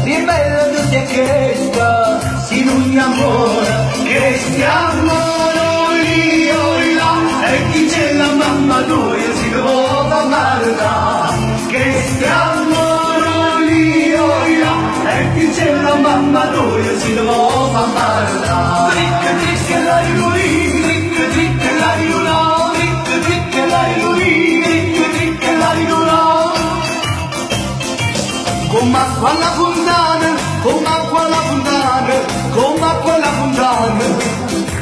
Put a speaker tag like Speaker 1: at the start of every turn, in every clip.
Speaker 1: di bello tutti è questo, si non amore, che stiamo io là, e chi c'è la mamma lui si può amare là, che stiamo io là, e chi c'è la mamma lui si può amare là. Tric tric la lui, tric tric la luna, tric tric la lui, tric tric la luna. Come acqua alla fontana, come acqua alla fontana, come acqua alla fontana.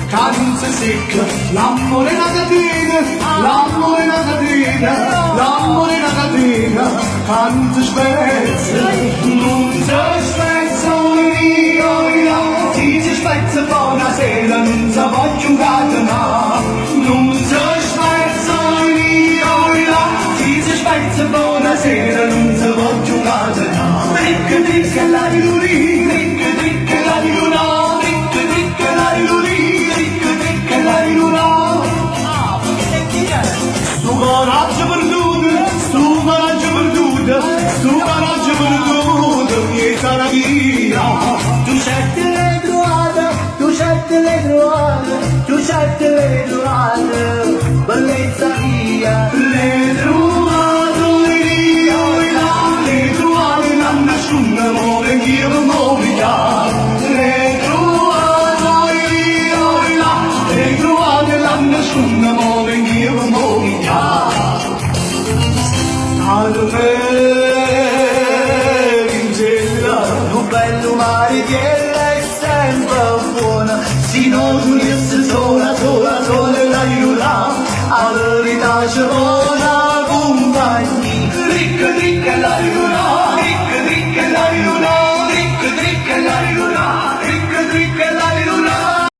Speaker 1: Canza secca, l'amore è una catena, l'amore è una catena, l'amore è una catena. Canza spezza, non si spezza io, si spezza buonasera, non si voglio catena. Non si spezza io, si spezza buonasera, non si voglio catena. Tric tric la luna, tric tric la luna, tric tric la luna. Sto coraggio perduto, sto coraggio perduto, mi sarà via. Tu scetti le trovate, tu scetti le trovate, tu scetti le trovate, bellezza via. Le trovate io, le trovate non nascono, muove io mi muoviamo. Le trovate io, le trovate non nascono, muove io mi muoviamo. Un bello mare che è sempre buona, se non riesce sola, sola, sola la luna, a verità ci vuole.